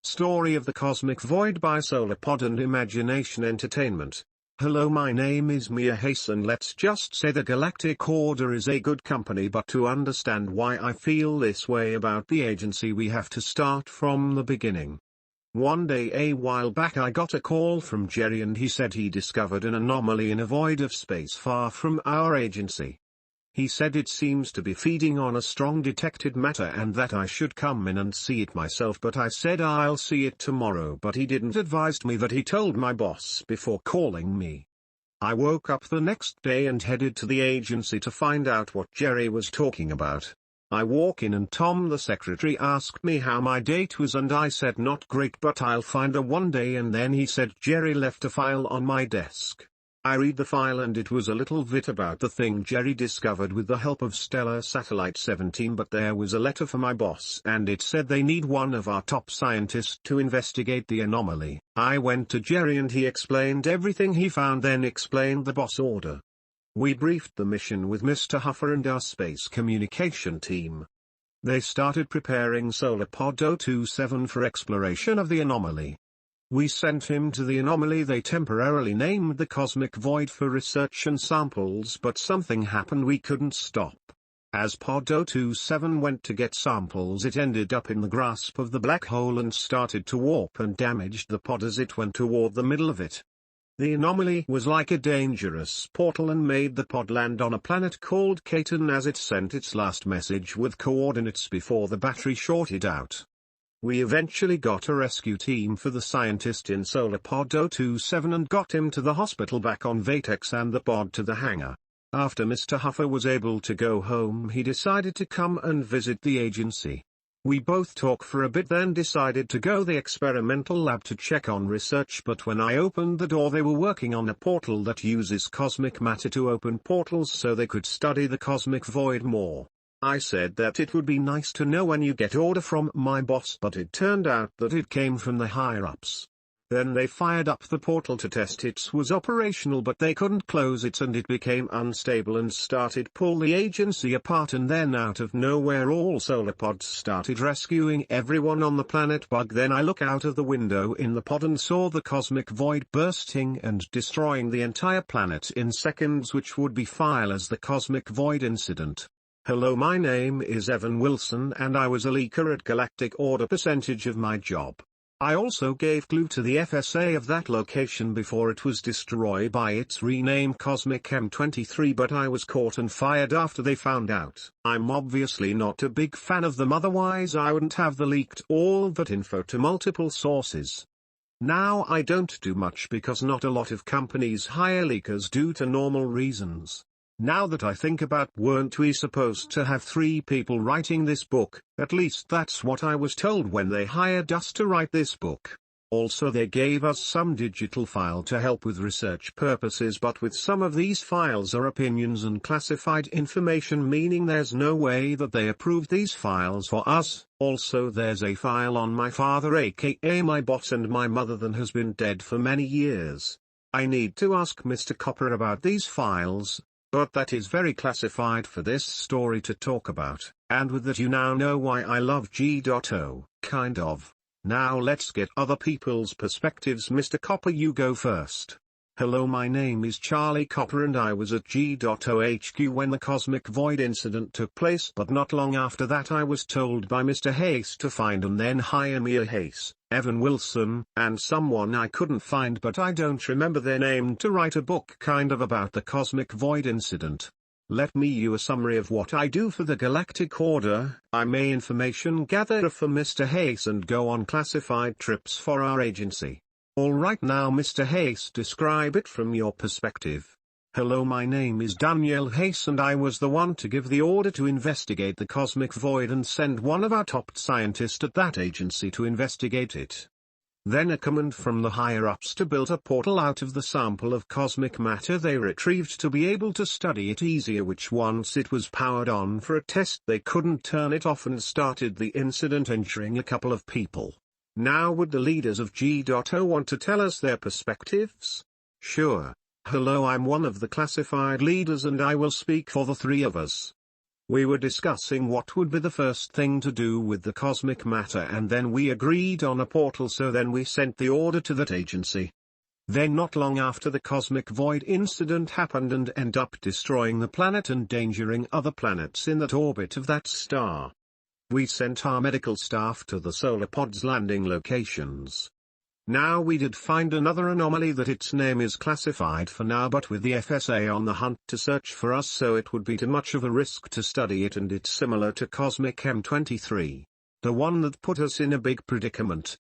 Story of the Cosmic Void by Solarpod and Imagination Entertainment. Hello, my name is Mia Hayes, and let's just say the Galactic Order is a good company, but to understand why I feel this way about the agency we have to start from the beginning. One day a while back I got a call from Jerry, and he said he discovered an anomaly in a void of space far from our agency. He said it seems to be feeding on a strong detected matter and that I should come in and see it myself, but I said I'll see it tomorrow, but he didn't advise me that he told my boss before calling me. I woke up the next day and headed to the agency to find out what Jerry was talking about. I walk in and Tom the secretary asked me how my date was, and I said not great, but I'll find her one day, and then he said Jerry left a file on my desk. I read the file and it was a little bit about the thing Jerry discovered with the help of Stellar Satellite 17, but there was a letter for my boss and it said they need one of our top scientists to investigate the anomaly. I went to Jerry and he explained everything he found, then explained the boss order. We briefed the mission with Mr. Huffer and our space communication team. They started preparing Solarpod 027 for exploration of the anomaly. We sent him to the anomaly they temporarily named the Cosmic Void for research and samples, but something happened we couldn't stop. As Pod 027 went to get samples, it ended up in the grasp of the black hole and started to warp and damaged the pod as it went toward the middle of it. The anomaly was like a dangerous portal and made the pod land on a planet called Caton as it sent its last message with coordinates before the battery shorted out. We eventually got a rescue team for the scientist in Solarpod 027 and got him to the hospital back on Vatex and the pod to the hangar. After Mr. Huffer was able to go home, he decided to come and visit the agency. We both talked for a bit, then decided to go the experimental lab to check on research, but when I opened the door they were working on a portal that uses cosmic matter to open portals so they could study the cosmic void more. I said that it would be nice to know when you get order from my boss, but it turned out that it came from the higher-ups. Then they fired up the portal to test it was operational, but they couldn't close it and it became unstable and started pull the agency apart, and then out of nowhere all Solarpods started rescuing everyone on the planet Bug. Then I look out of the window in the pod and saw the cosmic void bursting and destroying the entire planet in seconds, which would be filed as the cosmic void incident. Hello, my name is Evan Wilson and I was a leaker at Galactic Order percentage of my job. I also gave clue to the FSA of that location before it was destroyed by its rename Cosmic M23, but I was caught and fired after they found out. I'm obviously not a big fan of them, otherwise I wouldn't have leaked all that info to multiple sources. Now I don't do much because not a lot of companies hire leakers due to normal reasons. Now that I think about, weren't we supposed to have 3 people writing this book? At least that's what I was told when they hired us to write this book. Also they gave us some digital file to help with research purposes, but with some of these files are opinions and classified information, meaning there's no way that they approved these files for us. Also there's a file on my father, aka my boss, and my mother that has been dead for many years. I need to ask Mr. Copper about these files, but that is very classified for this story to talk about, and with that you now know why I love G.O, kind of. Now let's get other people's perspectives. Mr. Copper, you go first. Hello, my name is Charlie Copper and I was at G.O HQ when the Cosmic Void incident took place, but not long after that I was told by Mr. Hayes to find and then hire Mia Hayes, Evan Wilson, and someone I couldn't find but I don't remember their name to write a book kind of about the Cosmic Void incident. Let me you a summary of what I do for the Galactic Order. I'm a information gatherer for Mr. Hayes and go on classified trips for our agency. Alright, now Mr. Hayes, describe it from your perspective. Hello, my name is Daniel Hayes and I was the one to give the order to investigate the Cosmic Void and send one of our top scientists at that agency to investigate it. Then a command from the higher-ups to build a portal out of the sample of cosmic matter they retrieved to be able to study it easier, which once it was powered on for a test they couldn't turn it off and started the incident, injuring a couple of people. Now would the leaders of G.O want to tell us their perspectives? Sure. Hello, I'm one of the classified leaders and I will speak for the 3 of us. We were discussing what would be the first thing to do with the cosmic matter, and then we agreed on a portal, so then we sent the order to that agency. Then not long after, the cosmic void incident happened and ended up destroying the planet, endangering other planets in that orbit of that star. We sent our medical staff to the solar pods landing locations. Now we did find another anomaly that its name is classified for now, but with the FSA on the hunt to search for us, so it would be too much of a risk to study it, and it's similar to Cosmic M23. The one that put us in a big predicament.